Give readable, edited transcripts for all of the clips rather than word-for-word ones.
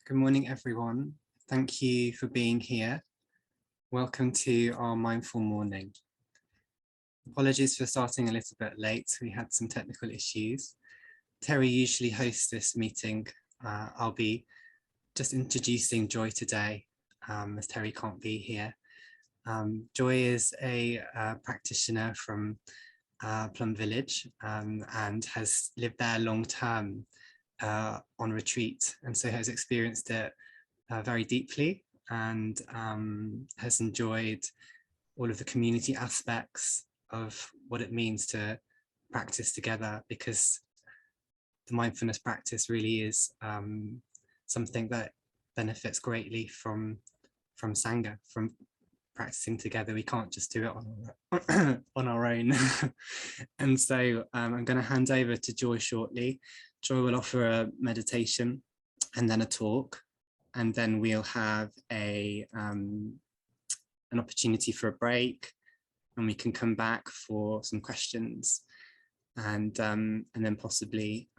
Good morning, everyone. Thank you for being here. Welcome to our mindful morning. Apologies for starting a little bit late. We had some technical issues. Terry usually hosts this meeting. I'll be just introducing Joy today, as Terry can't be here. Joy is a practitioner from Plum Village and has lived there long term on retreat, and so has experienced it very deeply and has enjoyed all of the community aspects of what it means to practice together, because the mindfulness practice really is something that benefits greatly from Sangha, from practicing together. We can't just do it on our own. And so I'm going to hand over to Joy shortly. Joy will offer a meditation and then a talk, and then we'll have an opportunity for a break, and we can come back for some questions, and then possibly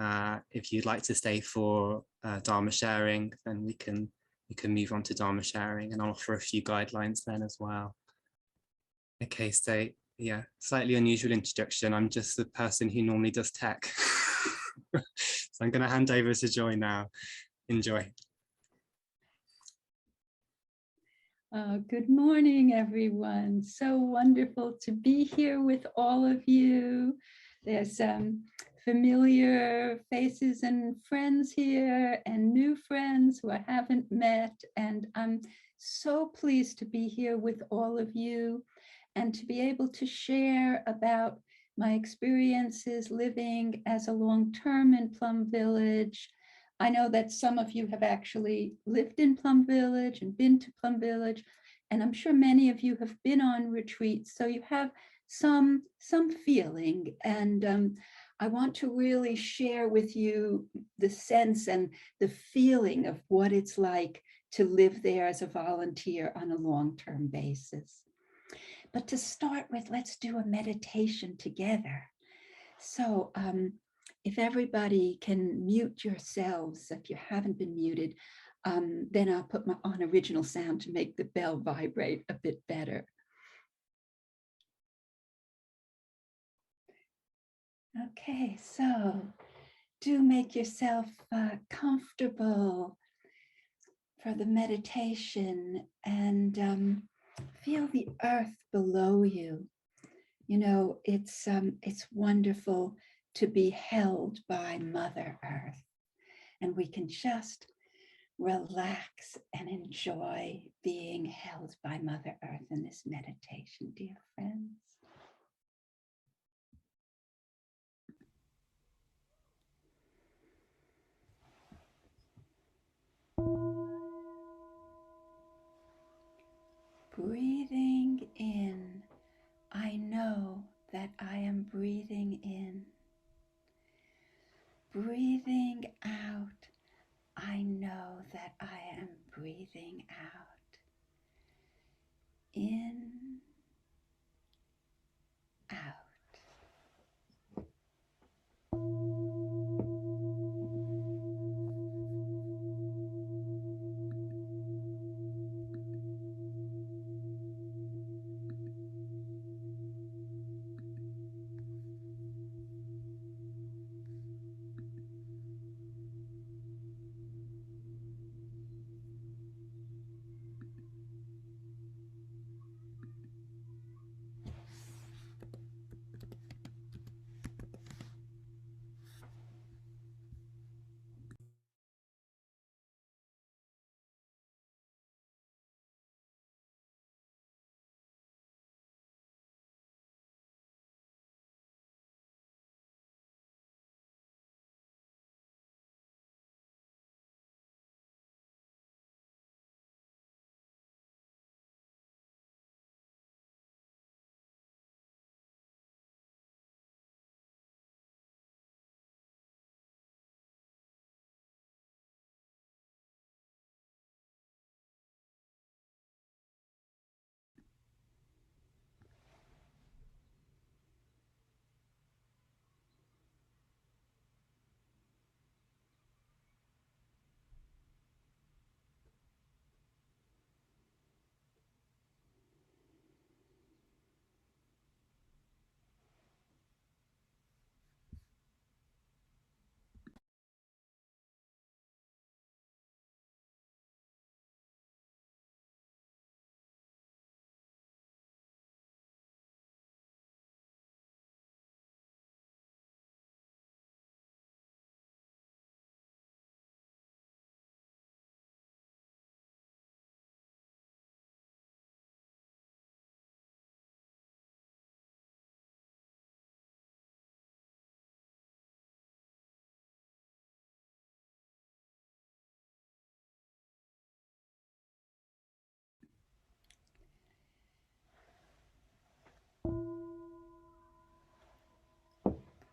if you'd like to stay for Dharma sharing, then we can move on to Dharma sharing, and I'll offer a few guidelines then as well. Okay, so yeah, slightly unusual introduction. I'm just the person who normally does tech. So I'm going to hand over to Joy now. Enjoy. Good morning, everyone. So wonderful to be here with all of you. There's familiar faces and friends here and new friends who I haven't met. And I'm so pleased to be here with all of you and to be able to share about my experiences living as a long-term in Plum Village. I know that some of you have actually lived in Plum Village and been to Plum Village, and I'm sure many of you have been on retreats, so you have some feeling. And I want to really share with you the sense and the feeling of what it's like to live there as a volunteer on a long-term basis. But to start with, let's do a meditation together. So if everybody can mute yourselves, if you haven't been muted, then I'll put on original sound to make the bell vibrate a bit better. Okay, so do make yourself comfortable for the meditation, and feel the earth below you. You know, it's wonderful to be held by Mother Earth, and we can just relax and enjoy being held by Mother Earth in this meditation, dear friends. Breathing in, I know that I am breathing in. Breathing out, I know that I am breathing out. In, out.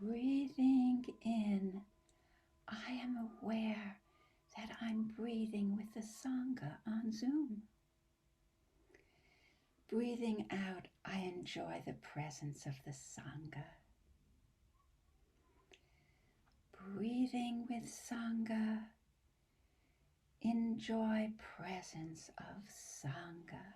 Breathing in, I am aware that I'm breathing with the Sangha on Zoom. Breathing out, I enjoy the presence of the Sangha. Breathing with Sangha, enjoy presence of Sangha.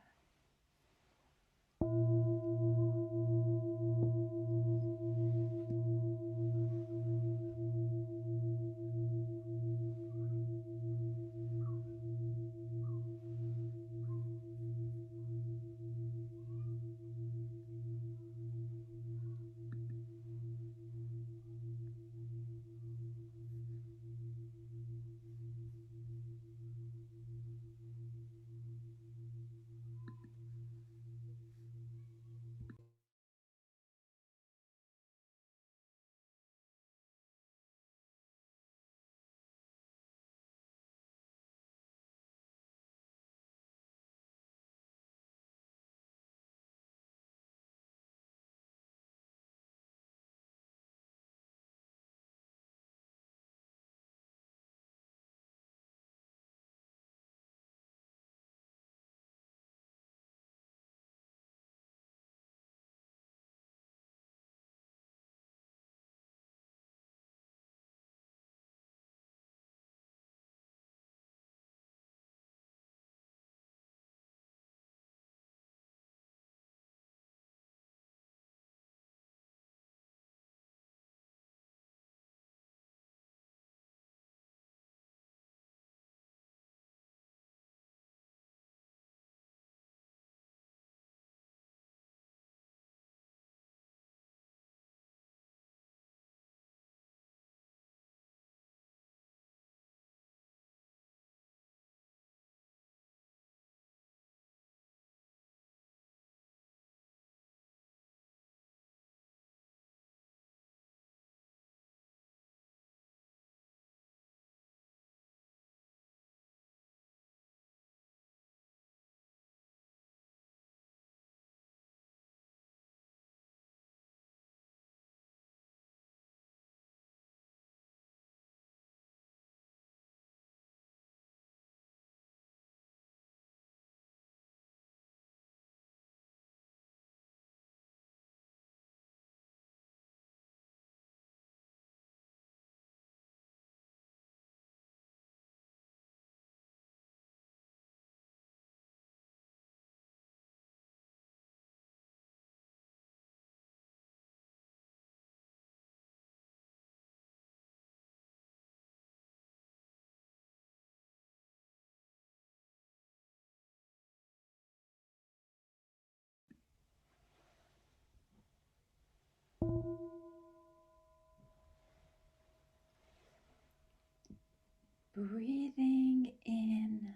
Breathing in,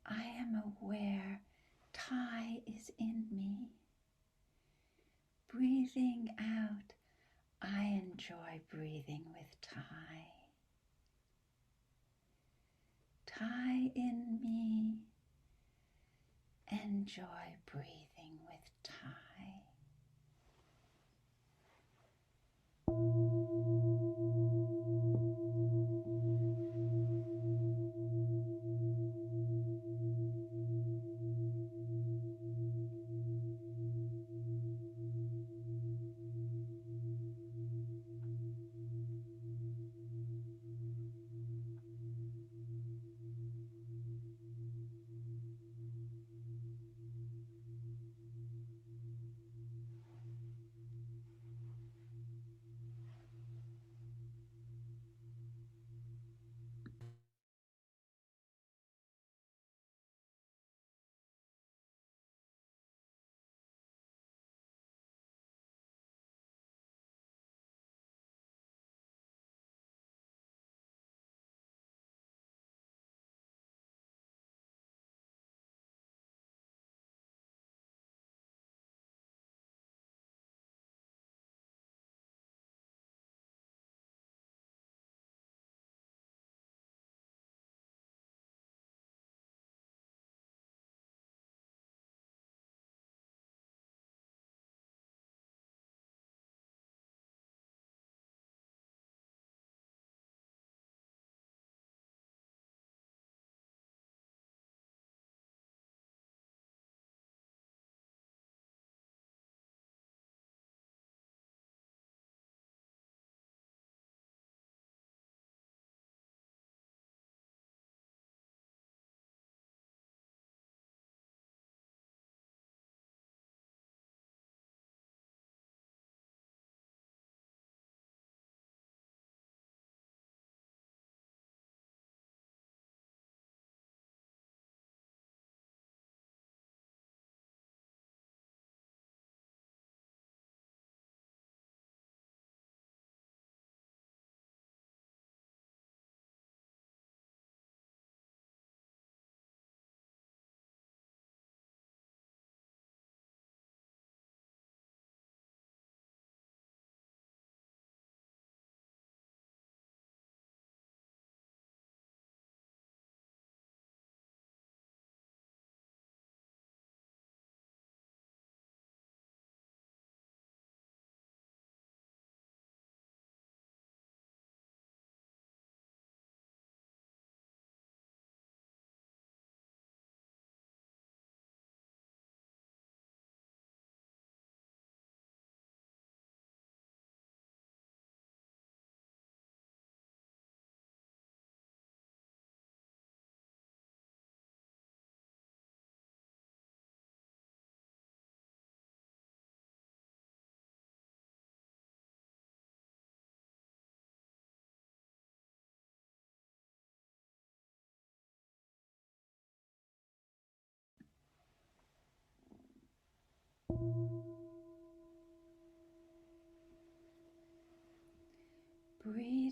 I am aware Thai is in me. Breathing out, I enjoy breathing with Thai. Thai in me, enjoy breathing with Thai.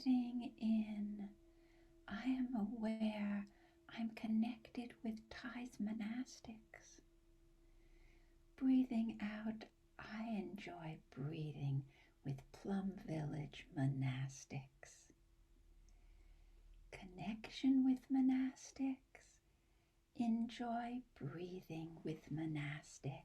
Breathing in, I am aware I'm connected with Thai's monastics. Breathing out, I enjoy breathing with Plum Village monastics. Connection with monastics, enjoy breathing with monastics.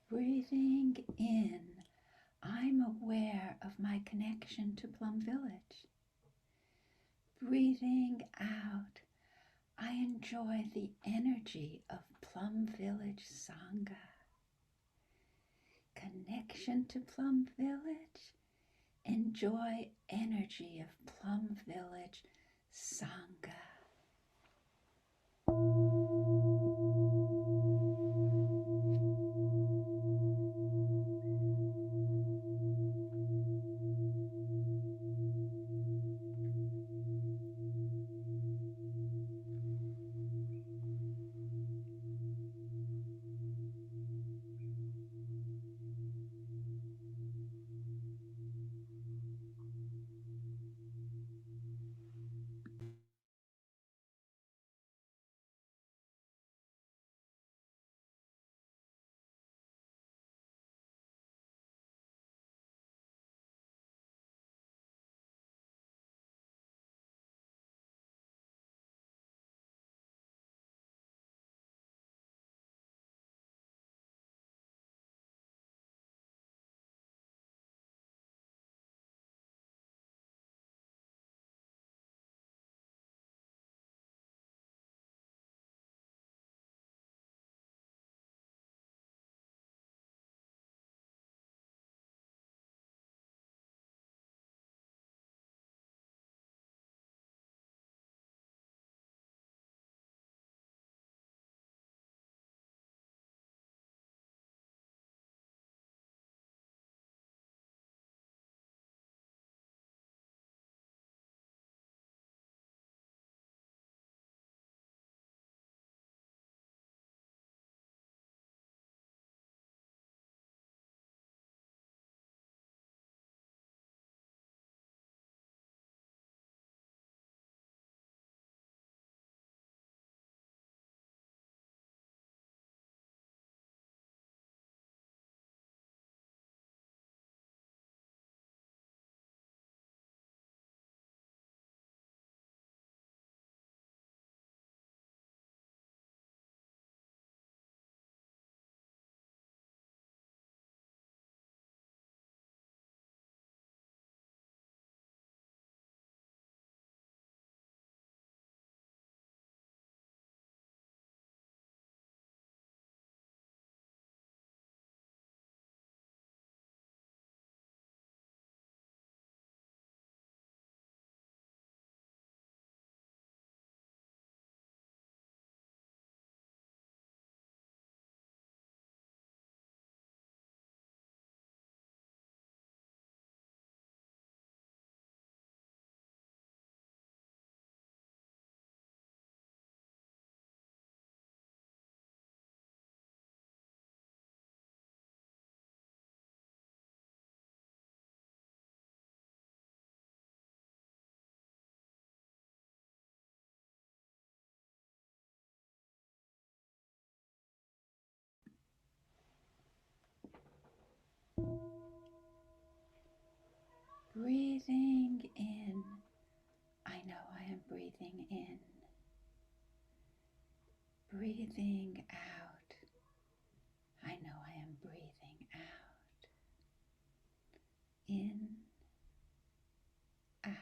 Breathing in, I'm aware of my connection to Plum Village. Breathing out, I enjoy the energy of Plum Village Sangha. Connection to Plum Village, enjoy energy of Plum Village Sangha. Breathing in, I know I am breathing in. Breathing out, I know I am breathing out. In, out.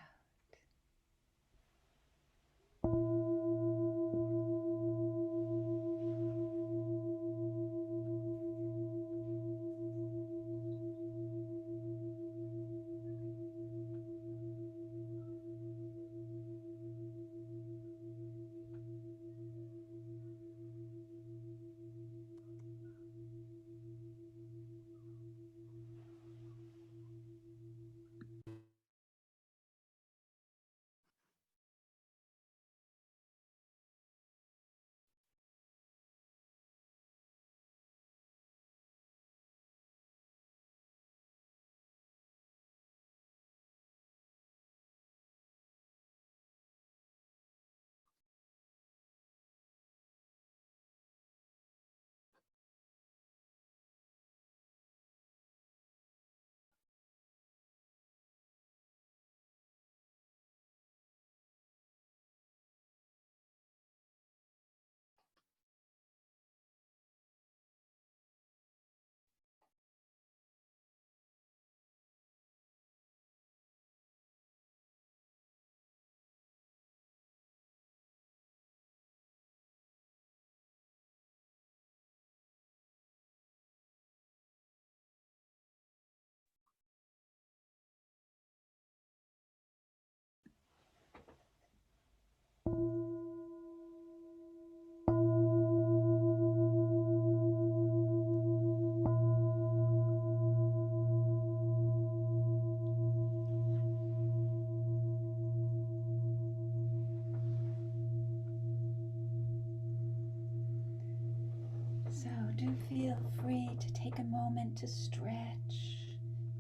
So do feel free to take a moment to stretch,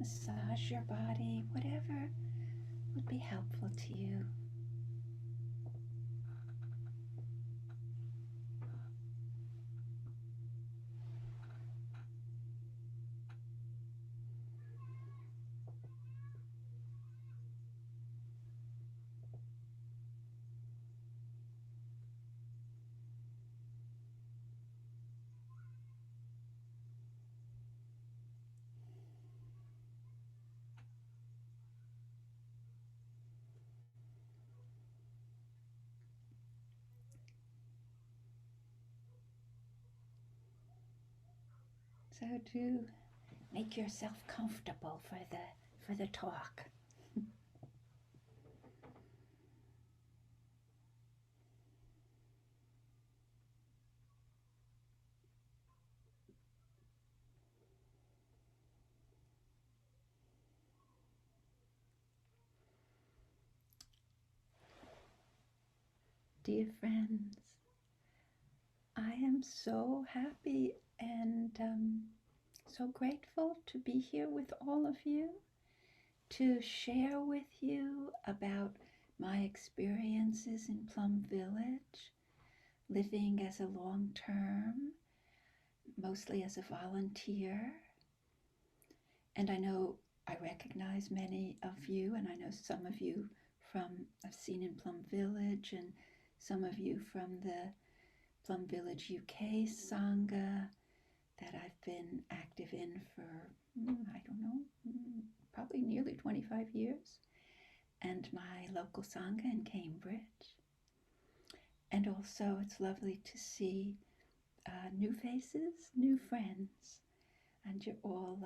massage your body, whatever would be helpful to you. So do make yourself comfortable for the talk. Dear friends, I am so happy and so grateful to be here with all of you, to share with you about my experiences in Plum Village, living as a long-term, mostly as a volunteer. And I know I recognize many of you, and I know some of you I've seen in Plum Village, and some of you from the Plum Village UK Sangha that I've been active in for, I don't know, probably nearly 25 years, and my local Sangha in Cambridge. And also it's lovely to see new faces, new friends, and you're all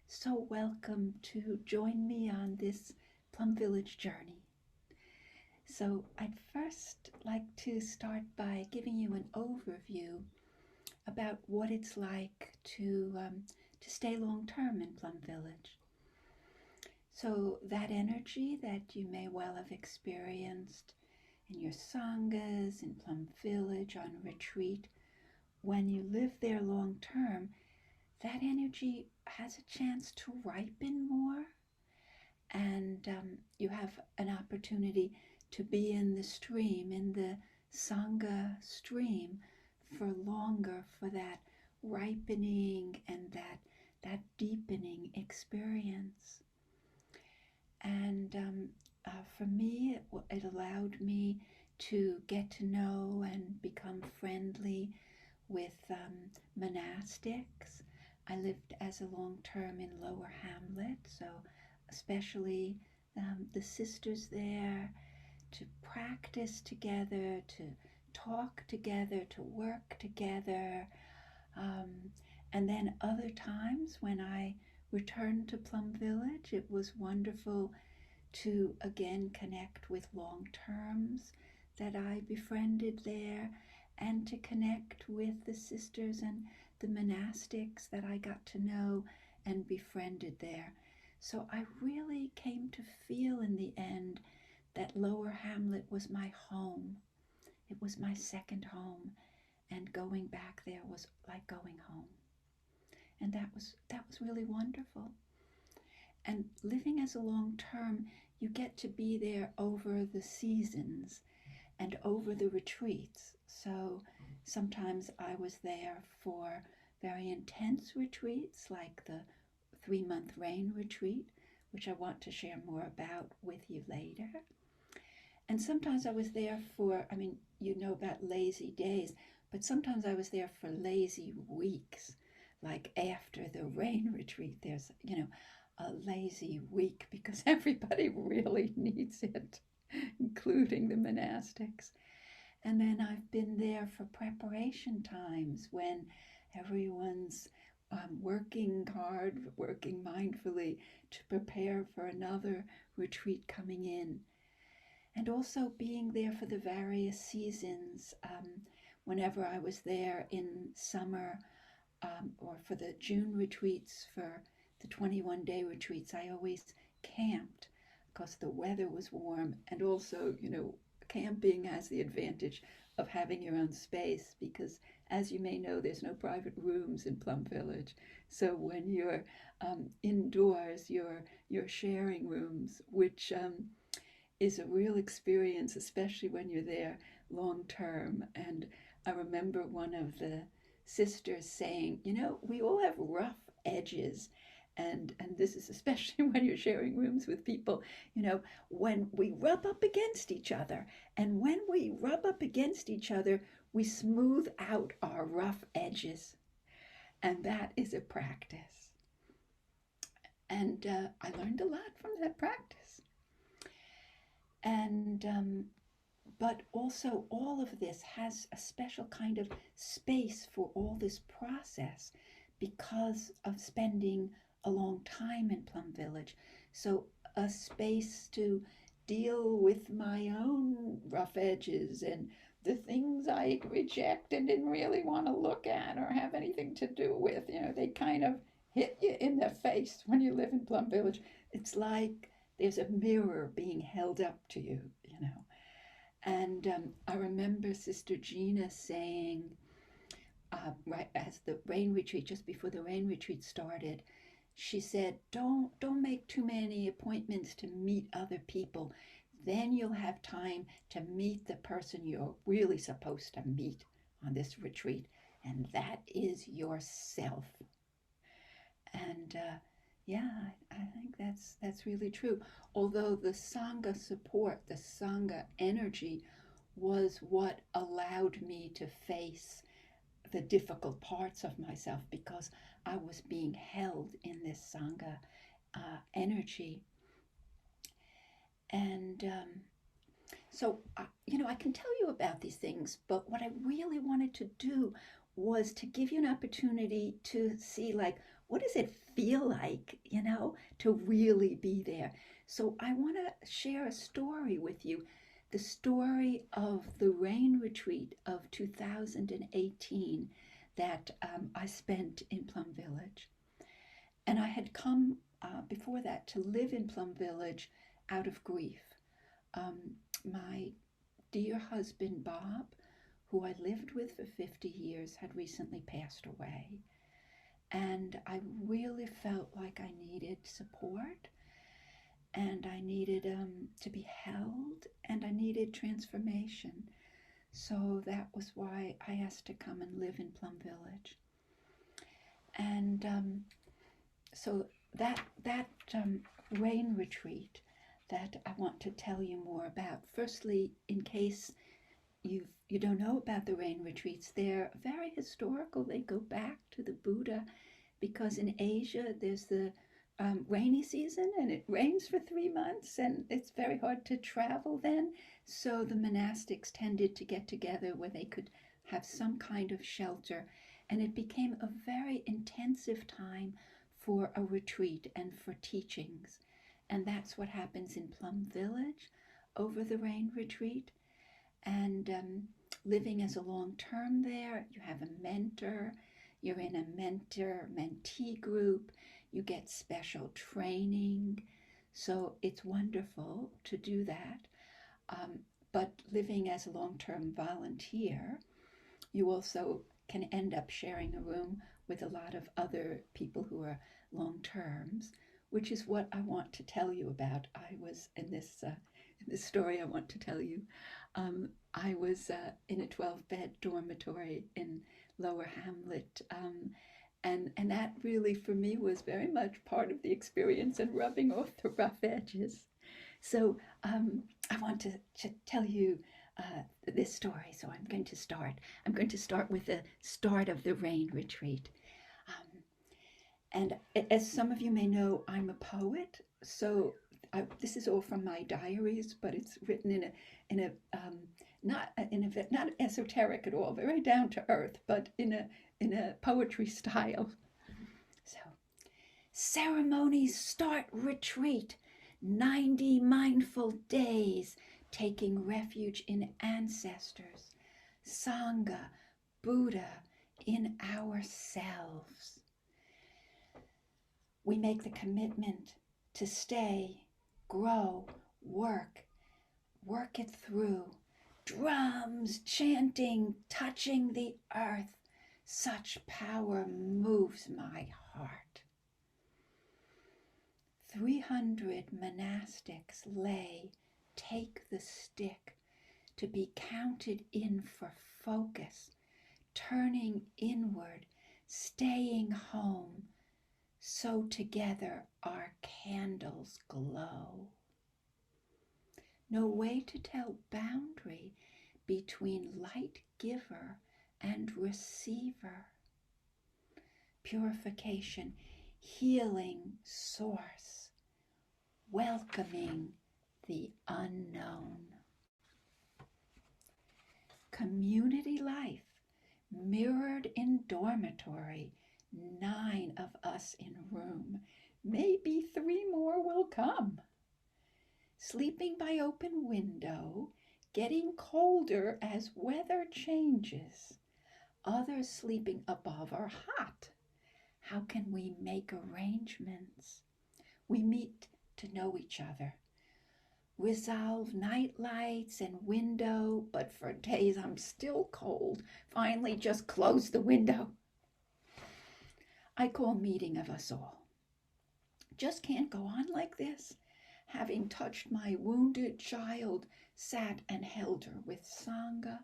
so welcome to join me on this Plum Village journey. So I'd first like to start by giving you an overview about what it's like to stay long-term in Plum Village. So that energy that you may well have experienced in your sanghas, in Plum Village, on retreat, when you live there long-term, that energy has a chance to ripen more, and you have an opportunity to be in the stream, in the Sangha stream, for longer, for that ripening and that deepening experience. And for me, it allowed me to get to know and become friendly with monastics. I lived as a long term in Lower Hamlet, so especially the sisters there, to practice together, to talk together, to work together. Um, and then other times when I returned to Plum Village, it was wonderful to again connect with long terms that I befriended there, and to connect with the sisters and the monastics that I got to know and befriended there. So I really came to feel in the end that Lower Hamlet was my home. It was my second home, and going back there was like going home. And that was really wonderful. And living as a long term, you get to be there over the seasons and over the retreats. So sometimes I was there for very intense retreats, like the 3-month rain retreat, which I want to share more about with you later. And sometimes I was there for, you know about lazy days, but sometimes I was there for lazy weeks. Like after the rain retreat, there's, a lazy week because everybody really needs it, including the monastics. And then I've been there for preparation times when everyone's working hard, working mindfully to prepare for another retreat coming in. And also being there for the various seasons. Whenever I was there in summer, or for the June retreats, for the 21-day retreats, I always camped because the weather was warm. And also, camping has the advantage of having your own space because, as you may know, there's no private rooms in Plum Village. So when you're indoors, you're sharing rooms, which is a real experience, especially when you're there long term. And I remember one of the sisters saying, we all have rough edges. And this is especially when you're sharing rooms with people, when we rub up against each other. And when we rub up against each other, we smooth out our rough edges. And that is a practice. And I learned a lot from that practice. And but also all of this has a special kind of space for all this process because of spending a long time in Plum Village. So a space to deal with my own rough edges and the things I reject and didn't really want to look at or have anything to do with. They kind of hit you in the face when you live in Plum Village. It's like there's a mirror being held up to you. And I remember Sister Gina saying, right as the rain retreat, just before the rain retreat started, she said, don't make too many appointments to meet other people. Then you'll have time to meet the person you're really supposed to meet on this retreat, and that is yourself. And yeah, I think that's really true. Although the Sangha support, the Sangha energy was what allowed me to face the difficult parts of myself because I was being held in this Sangha energy. And so, I can tell you about these things, but what I really wanted to do was to give you an opportunity to see, like, what does it feel like, to really be there? So I want to share a story with you, the story of the rain retreat of 2018 that I spent in Plum Village. And I had come before that to live in Plum Village out of grief. My dear husband, Bob, who I lived with for 50 years, had recently passed away. And I really felt like I needed support, and I needed to be held, and I needed transformation. So that was why I asked to come and live in Plum Village. And so that rain retreat that I want to tell you more about. Firstly, in case you don't know about the rain retreats, they're very historical. They go back to the Buddha, because in Asia there's the rainy season and it rains for 3 months and it's very hard to travel then. So the monastics tended to get together where they could have some kind of shelter, and it became a very intensive time for a retreat and for teachings. And that's what happens in Plum Village over the rain retreat. And living as a long term there, you have a mentor, you're in a mentor-mentee group, you get special training. So it's wonderful to do that. But living as a long-term volunteer, you also can end up sharing a room with a lot of other people who are long-terms, which is what I want to tell you about. I was in this story I want to tell you. I was in a 12-bed dormitory in Lower Hamlet, and that really for me was very much part of the experience and rubbing off the rough edges. So I want to tell you this story. So I'm going to start with the start of the rain retreat. And as some of you may know, I'm a poet. So this is all from my diaries, but it's written not esoteric at all, very down to earth, but in a poetry style. So, ceremonies start retreat, 90 mindful days, taking refuge in ancestors, Sangha, Buddha, in ourselves. We make the commitment to stay, grow, work it through. Drums chanting, touching the earth. Such power moves my heart. 300 monastics lay, take the stick, to be counted in for focus, turning inward, staying home, so together our candles glow. No way to tell boundary between light giver and receiver. Purification, healing source, welcoming the unknown. Community life mirrored in dormitory, 9 of us in room, maybe 3 more will come. Sleeping by open window, getting colder as weather changes. Others sleeping above are hot. How can we make arrangements? We meet to know each other. Resolve night lights and window, but for days I'm still cold. Finally, just close the window. I call meeting of us all. Just can't go on like this. Having touched my wounded child, sat and held her with Sangha.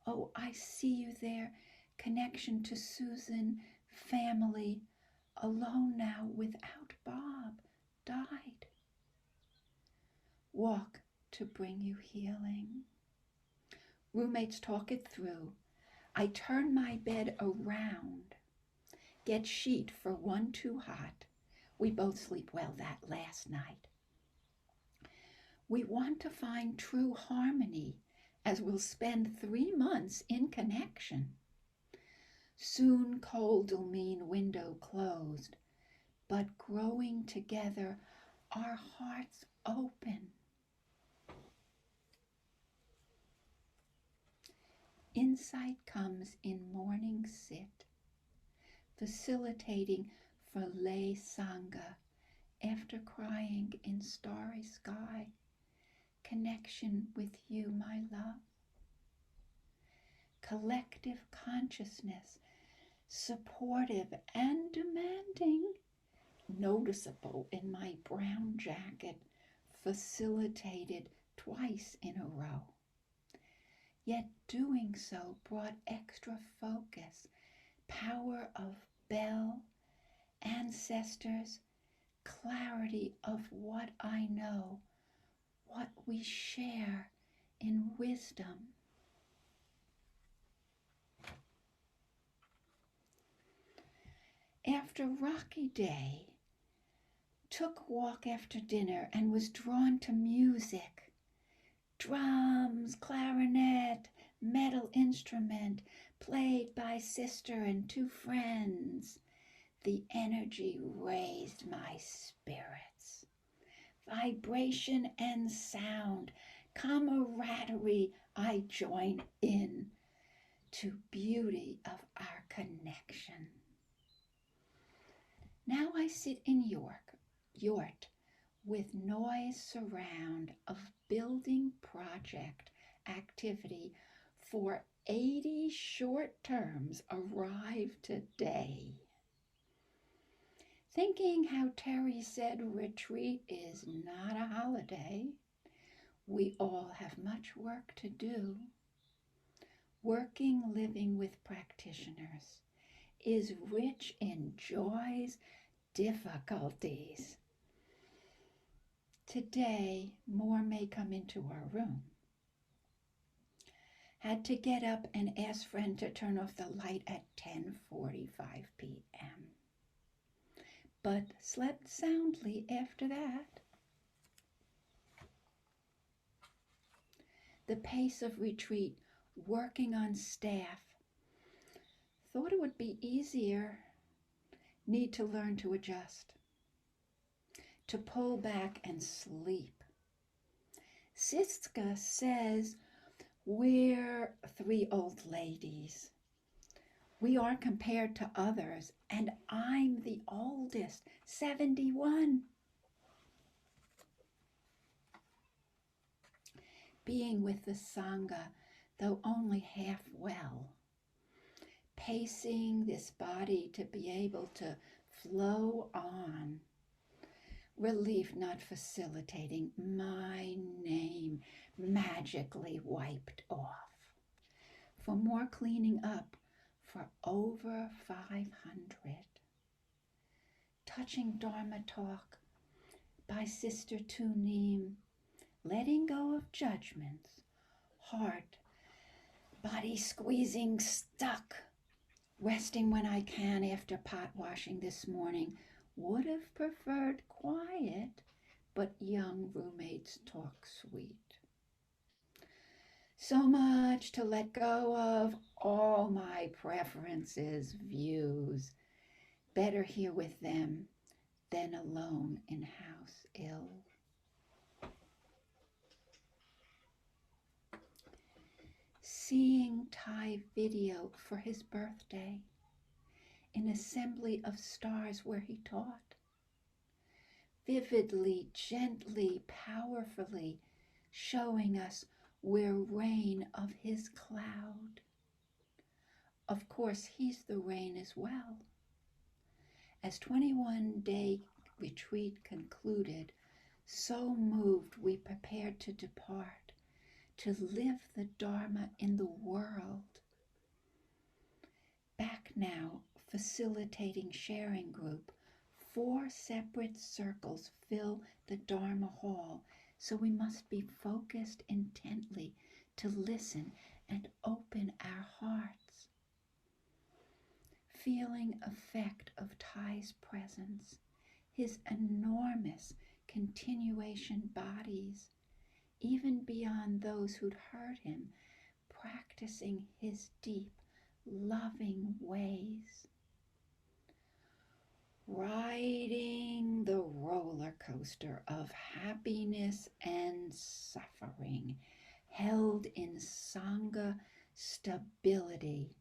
Oh, I see you there, connection to Susan, family, alone now without Bob, died. Walk to bring you healing. Roommates talk it through. I turn my bed around, get sheet for 1 too hot. We both sleep well that last night. We want to find true harmony, as we'll spend 3 months in connection. Soon cold'll mean window closed, but growing together, our hearts open. Insight comes in morning sit, facilitating for lay Sangha after crying in starry sky. Connection with you, my love. Collective consciousness, supportive and demanding, noticeable in my brown jacket, facilitated twice in a row. Yet doing so brought extra focus, power of bell, ancestors, clarity of what I know, what we share in wisdom. After rocky day, took walk after dinner and was drawn to music. Drums, clarinet, metal instrument played by sister and two friends. The energy raised my spirits. Vibration and sound, camaraderie, I join in to beauty of our connection. Now I sit in Yort with noise surround of building project activity for 80 short terms arrive today. Thinking how Terry said retreat is not a holiday, we all have much work to do. Working living with practitioners is rich in joys, difficulties. Today, more may come into our room. Had to get up and ask friend to turn off the light at 10:45 p.m. But slept soundly after that. The pace of retreat, working on staff. Thought it would be easier. Need to learn to adjust. To pull back and sleep. Siska says we're 3 old ladies. We are compared to others, and I'm the oldest, 71. Being with the Sangha, though only half well. Pacing this body to be able to flow on. Relief not facilitating, my name magically wiped off. For more cleaning up for over 500. Touching Dharma talk by Sister Tunim, letting go of judgments, heart, body squeezing stuck, resting when I can after pot washing this morning. Would have preferred quiet, but young roommates talk sweet. So much to let go of, all my preferences, views. Better here with them than alone in house ill. Seeing Thai video for his birthday, an assembly of stars where he taught. Vividly, gently, powerfully showing us where rain of his cloud. Of course, he's the rain as well. As 21-day retreat concluded, so moved we prepared to depart, to live the Dharma in the world. Back now, facilitating sharing group, 4 separate circles fill the Dharma hall, so we must be focused intently to listen and open our hearts. Feeling effect of Thai's presence, his enormous continuation bodies, even beyond those who'd hurt him, practicing his deep, loving ways. Riding the roller coaster of happiness and suffering, held in Sangha stability.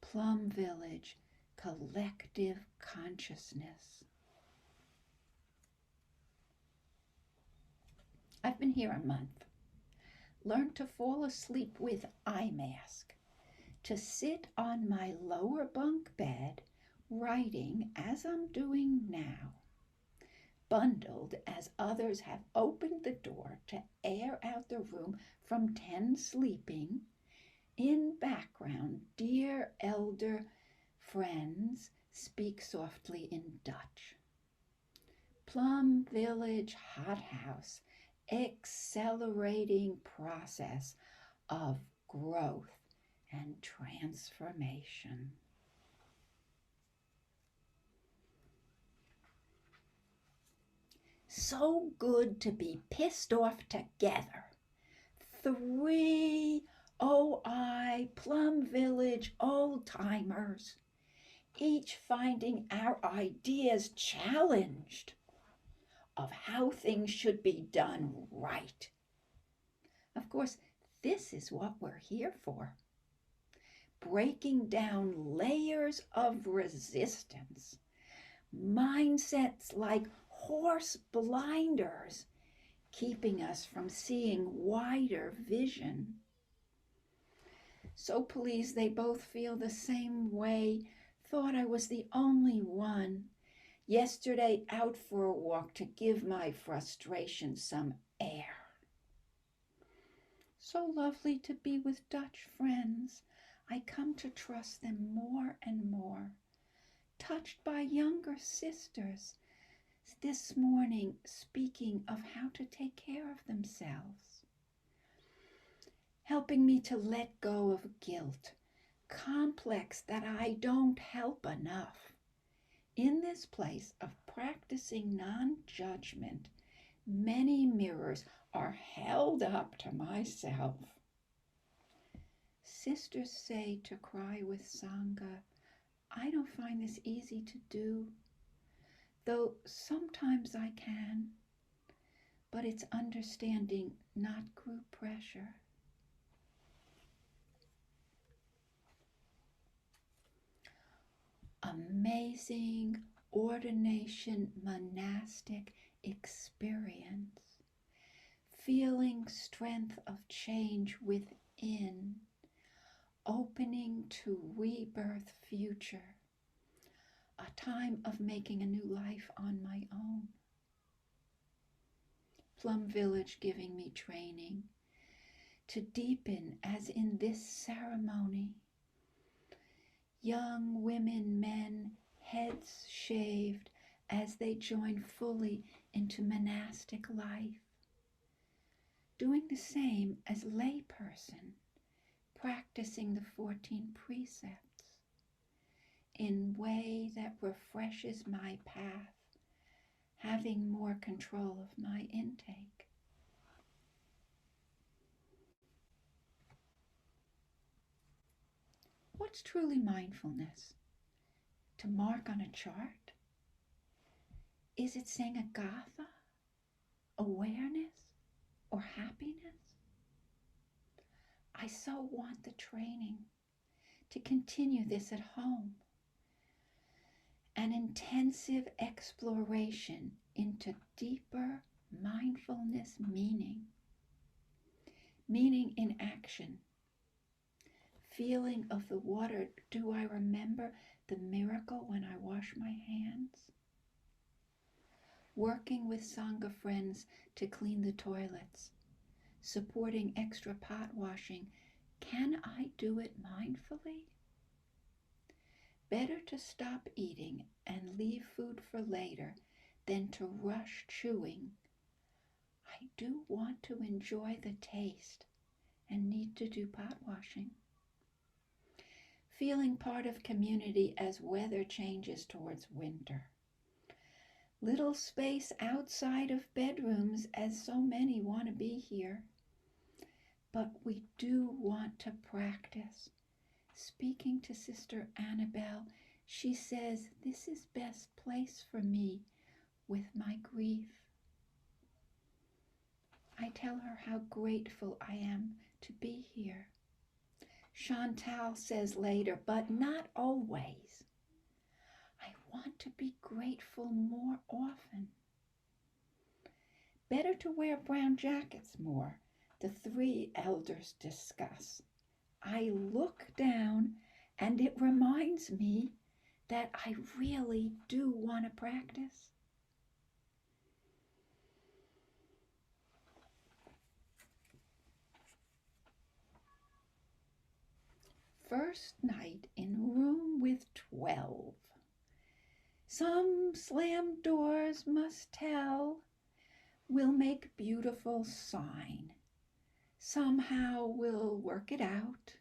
Plum Village, collective consciousness. I've been here a month. Learned to fall asleep with eye mask, to sit on my lower bunk bed, writing as I'm doing now, bundled as others have opened the door to air out the room from 10 sleeping. In background, dear elder friends speak softly in Dutch. Plum Village hothouse, accelerating process of growth and transformation. So good to be pissed off together. 3 OI Plum Village old timers, each finding our ideas challenged of how things should be done right. Of course, this is what we're here for. Breaking down layers of resistance, mindsets like horse blinders, keeping us from seeing wider vision. So pleased they both feel the same way. Thought I was the only one. Yesterday out for a walk to give my frustration some air. So lovely to be with Dutch friends. I come to trust them more and more. Touched by younger sisters this morning speaking of how to take care of themselves. Helping me to let go of guilt, complex that I don't help enough. In this place of practicing non-judgment, many mirrors are held up to myself. Sisters say to cry with Sangha. I don't find this easy to do, though sometimes I can, but it's understanding, not group pressure. Amazing ordination monastic experience, feeling strength of change within, opening to rebirth future, a time of making a new life on my own. Plum Village giving me training to deepen as in this ceremony. Young women, men, heads shaved as they join fully into monastic life. Doing the same as layperson, practicing the 14 precepts in way that refreshes my path, having more control of my intake. What's truly mindfulness? To mark on a chart? Is it saying agatha, awareness, or happiness? I so want the training to continue this at home. An intensive exploration into deeper mindfulness meaning in action. Feeling of the water. Do I remember the miracle when I wash my hands? Working with Sangha friends to clean the toilets. Supporting extra pot washing. Can I do it mindfully? Better to stop eating and leave food for later than to rush chewing. I do want to enjoy the taste and need to do pot washing. Feeling part of community as weather changes towards winter. Little space outside of bedrooms as so many want to be here. But we do want to practice. Speaking to Sister Annabelle, she says, this is best place for me with my grief. I tell her how grateful I am to be here. Chantal says later, but not always. I want to be grateful more often. Better to wear brown jackets more, the 3 elders discuss. I look down and it reminds me that I really do want to practice. First night in room with 12. Some slammed doors must tell, we'll make beautiful sign. Somehow we'll work it out.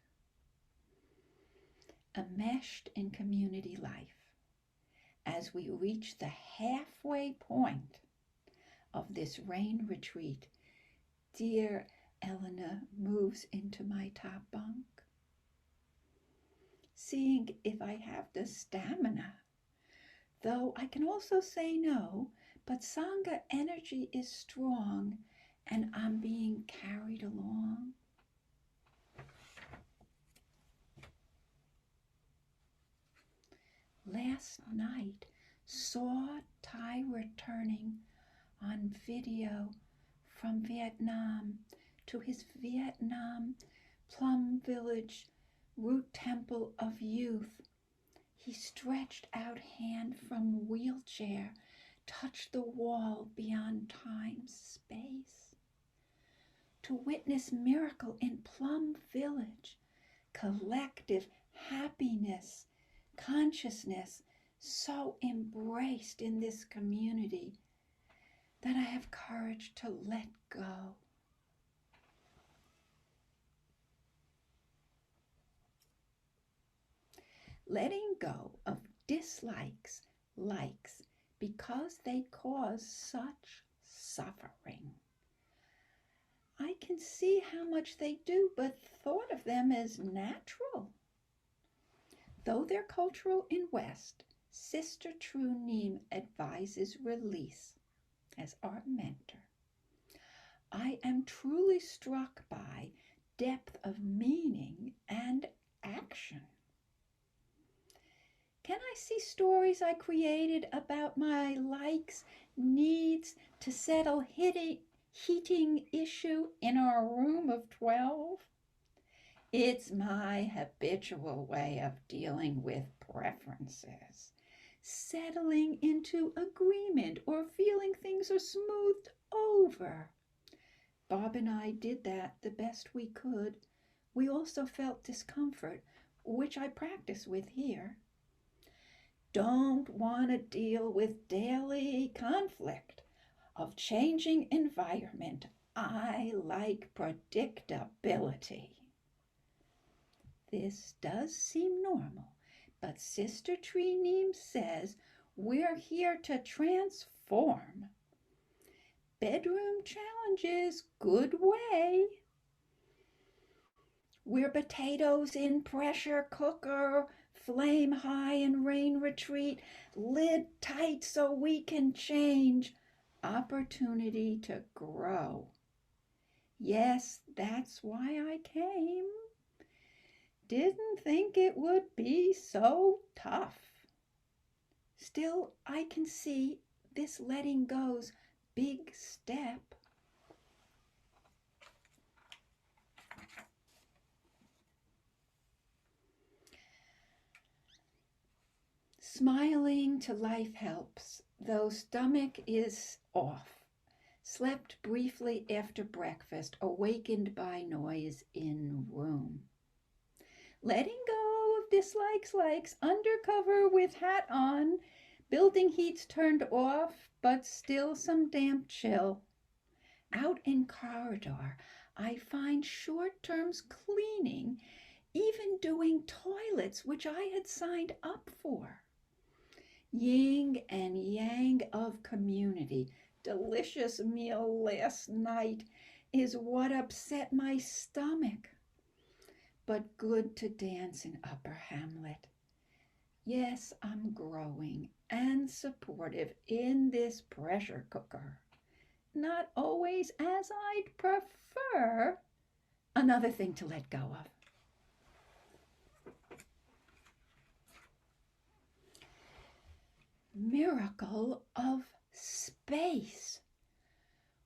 Enmeshed in community life, as we reach the halfway point of this rain retreat, dear Elena moves into my top bunk, seeing if I have the stamina. Though I can also say no, but Sangha energy is strong and I'm being carried along. Last night saw Thai returning on video from Vietnam to his Vietnam Plum Village root temple of youth. He stretched out hand from wheelchair, touched the wall beyond time's space. To witness miracle in Plum Village, collective happiness, consciousness so embraced in this community that I have courage to let go. Letting go of dislikes, likes, because they cause such suffering. I can see how much they do, but thought of them as natural. Though they're cultural in West, Sister True Neem advises release as our mentor. I am truly struck by depth of meaning and action. Can I see stories I created about my likes, needs to settle heating issue in our room of 12? It's my habitual way of dealing with preferences, settling into agreement or feeling things are smoothed over. Bob and I did that the best we could. We also felt discomfort, which I practice with here. Don't want to deal with daily conflict of changing environment. I like predictability. This does seem normal, but Sister Tree Neem says we're here to transform. Bedroom challenges, good way. We're potatoes in pressure cooker, flame high in rain retreat, lid tight so we can change. Opportunity to grow. Yes, that's why I came. Didn't think it would be so tough. Still, I can see this letting go's big step. Smiling to life helps, though stomach is off. Slept briefly after breakfast, awakened by noise in room. Letting go of dislikes, likes, undercover with hat on, building heats turned off, but still some damp chill. Out in corridor, I find short terms cleaning, even doing toilets, which I had signed up for. Yin and yang of community. Delicious meal last night is what upset my stomach. But good to dance in Upper Hamlet. Yes, I'm growing and supportive in this pressure cooker. Not always as I'd prefer. Another thing to let go of. Miracle of space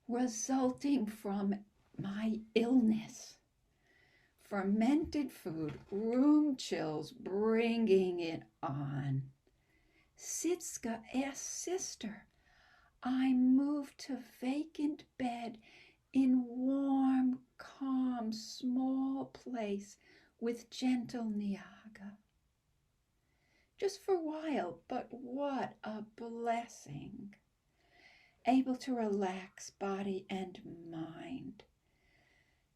resulting from my illness. Fermented food, room chills, bringing it on. Sitska asked Sister, I moved to vacant bed in warm, calm, small place with gentle Niaga. just for a while, but what a blessing. Able to relax body and mind.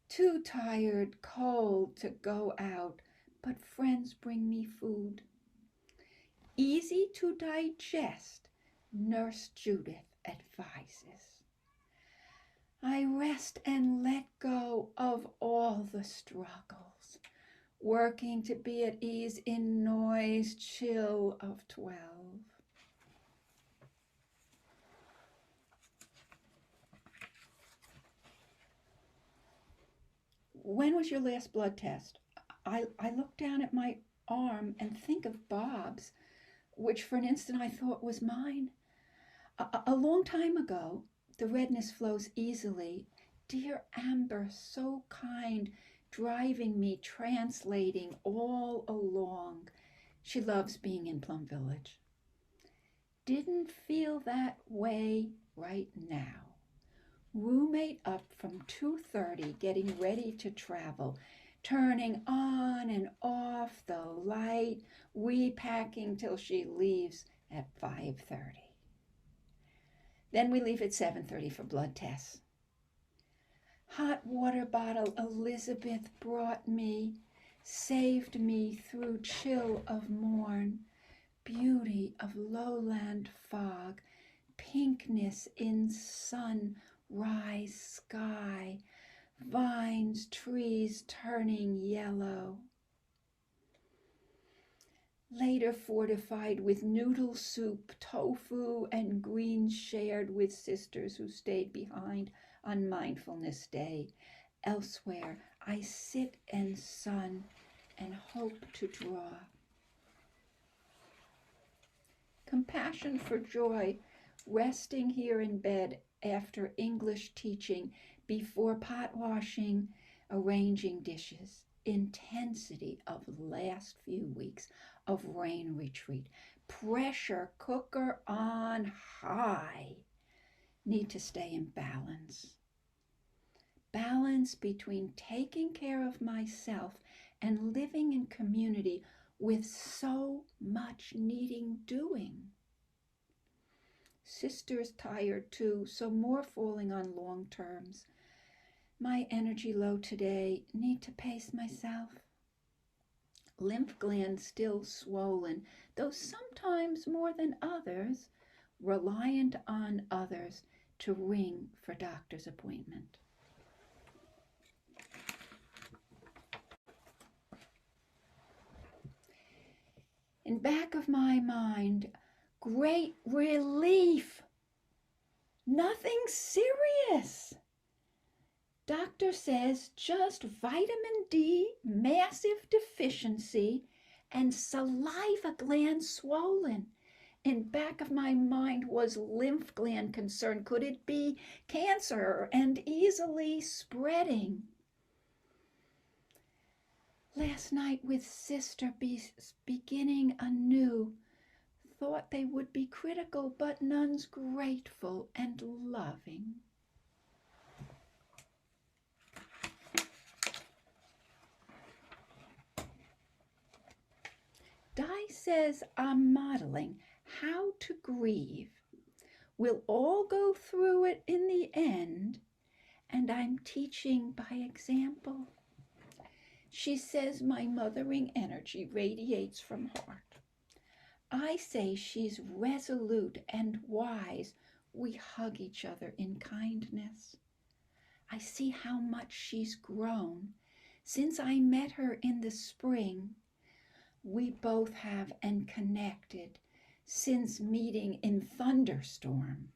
Too tired, cold to go out, but friends bring me food. Easy to digest, Nurse Judith advises. I rest and let go of all the struggles, working to be at ease in noise chill of 12. When was your last blood test? I look down at my arm and think of Bob's, which for an instant I thought was mine. A long time ago, the redness flows easily. Dear Amber, so kind, driving me, translating all along. She loves being in Plum Village. Didn't feel that way right now. Roommate up from 2:30, getting ready to travel, turning on and off the light, repacking till she leaves at 5:30. Then we leave at 7:30 for blood tests. Hot water bottle Elizabeth brought me, saved me through chill of morn, beauty of lowland fog, pinkness in sun, rise sky, vines, trees turning yellow. Later fortified with noodle soup, tofu, and greens shared with sisters who stayed behind on Mindfulness Day. Elsewhere, I sit and sun and hope to draw. Compassion for Joy, resting here in bed after English teaching, before pot washing, arranging dishes. Intensity of last few weeks of rain retreat. Pressure cooker on high. Need to stay in balance. Balance between taking care of myself and living in community with so much needing doing. Sister's tired too, so more falling on long terms. My energy low today, need to pace myself. Lymph gland still swollen, though sometimes more than others, reliant on others to ring for doctor's appointment. In back of my mind, great relief. Nothing serious. Doctor says just vitamin D, massive deficiency, and saliva gland swollen. In back of my mind was lymph gland concern. Could it be cancer and easily spreading? Last night with sister beginning anew, thought they would be critical, but none's grateful and loving. Di says I'm modeling how to grieve. We'll all go through it in the end, and I'm teaching by example. She says my mothering energy radiates from heart. I say she's resolute and wise. We hug each other in kindness. I see how much she's grown since I met her in the spring. We both have and connected since meeting in thunderstorm.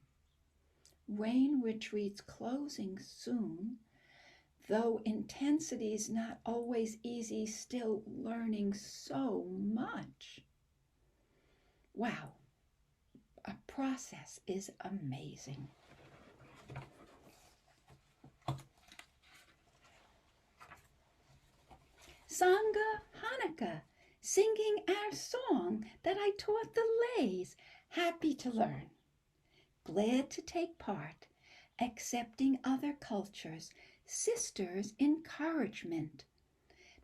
Rain retreats closing soon, though intensity's not always easy, still learning so much. Wow, a process is amazing. Sangha Hanukkah, singing our song that I taught the lays, happy to learn, glad to take part, accepting other cultures, sisters' encouragement,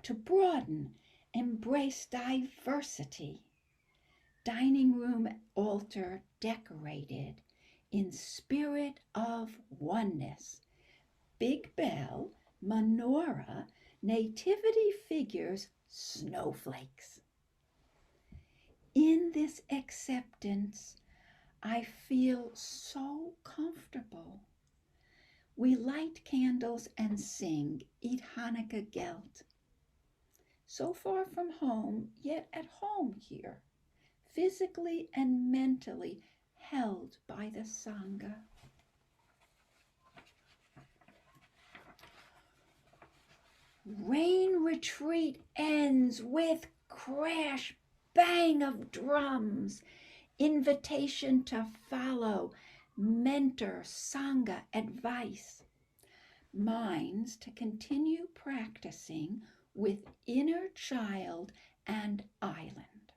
to broaden, embrace diversity, dining room altar decorated in spirit of oneness. Big bell, menorah, nativity figures, snowflakes. In this acceptance, I feel so comfortable. We light candles and sing, eat Hanukkah gelt. So far from home, yet at home here, physically and mentally held by the Sangha. Rain retreat ends with crash, bang of drums, invitation to follow, mentor, Sangha advice. Minds to continue practicing with inner child and island.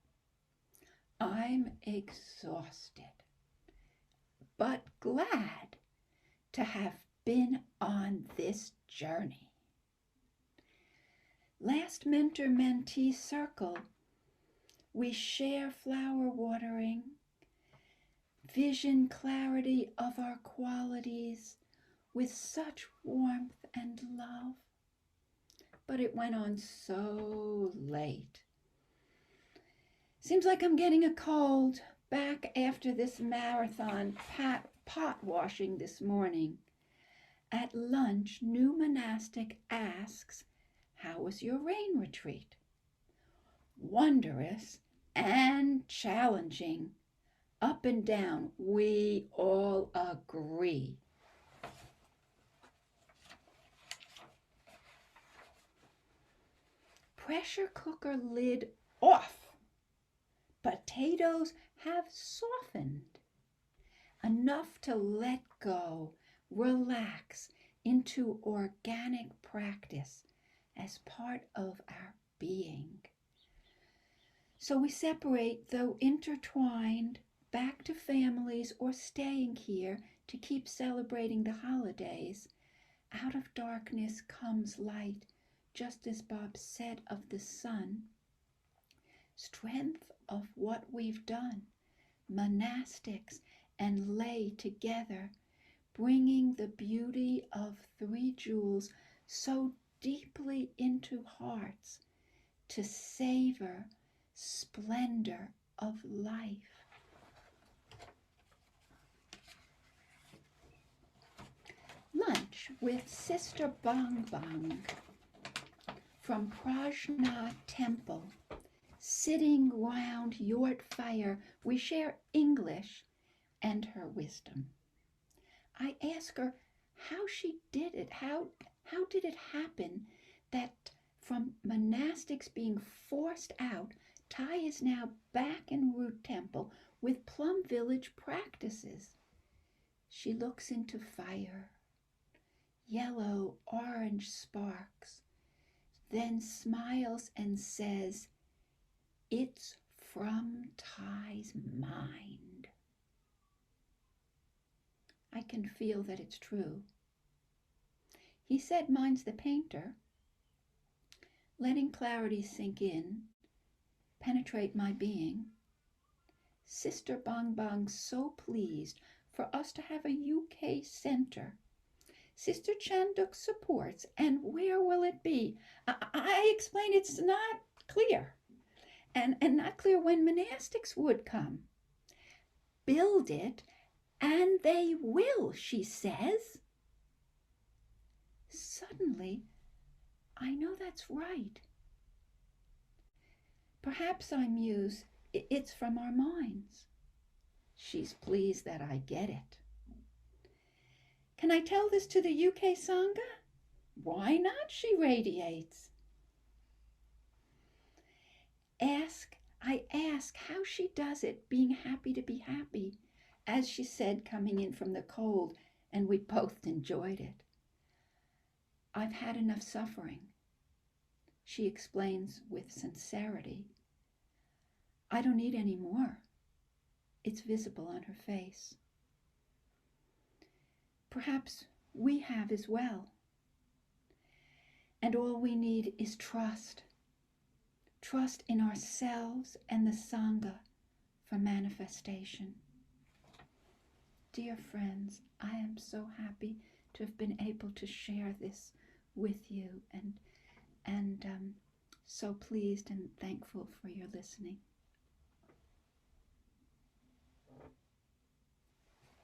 I'm exhausted, but glad to have been on this journey. Last mentor-mentee circle, we share flower watering, vision clarity of our qualities with such warmth and love. But it went on so late. Seems like I'm getting a cold back after this marathon pot washing this morning. At lunch, new monastic asks, "How was your rain retreat?" Wondrous and challenging. Up and down, we all agree. Pressure cooker lid off. Potatoes have softened enough to let go, relax into organic practice as part of our being. So we separate, though intertwined, back to families or staying here to keep celebrating the holidays. Out of darkness comes light, just as Bob said of the sun. Strength of what we've done, monastics and lay together, bringing the beauty of three jewels so deeply into hearts to savor splendor of life. Lunch with Sister Bang Bang from Prajna Temple. Sitting round Yort fire, we share English and her wisdom. I ask her how she did it. How did it happen that from monastics being forced out, Thai is now back in Root Temple with Plum Village practices? She looks into fire, yellow, orange sparks, then smiles and says, "It's from Thai's mind." I can feel that it's true. He said mind's the painter, letting clarity sink in, penetrate my being. Sister Bang Bang's so pleased for us to have a UK center. Sister Chanduk supports, and where will it be? I explain it's not clear. And not clear when monastics would come. Build it, and they will, she says. Suddenly, I know that's right. Perhaps I muse, it's from our minds. She's pleased that I get it. Can I tell this to the UK Sangha? Why not, she radiates. I ask how she does it, being happy to be happy, as she said coming in from the cold, and we both enjoyed it. I've had enough suffering, she explains with sincerity. I don't need any more. It's visible on her face. Perhaps we have as well. And all we need is trust. Trust in ourselves and the Sangha for manifestation. Dear friends, I am so happy to have been able to share this with you, and so pleased and thankful for your listening.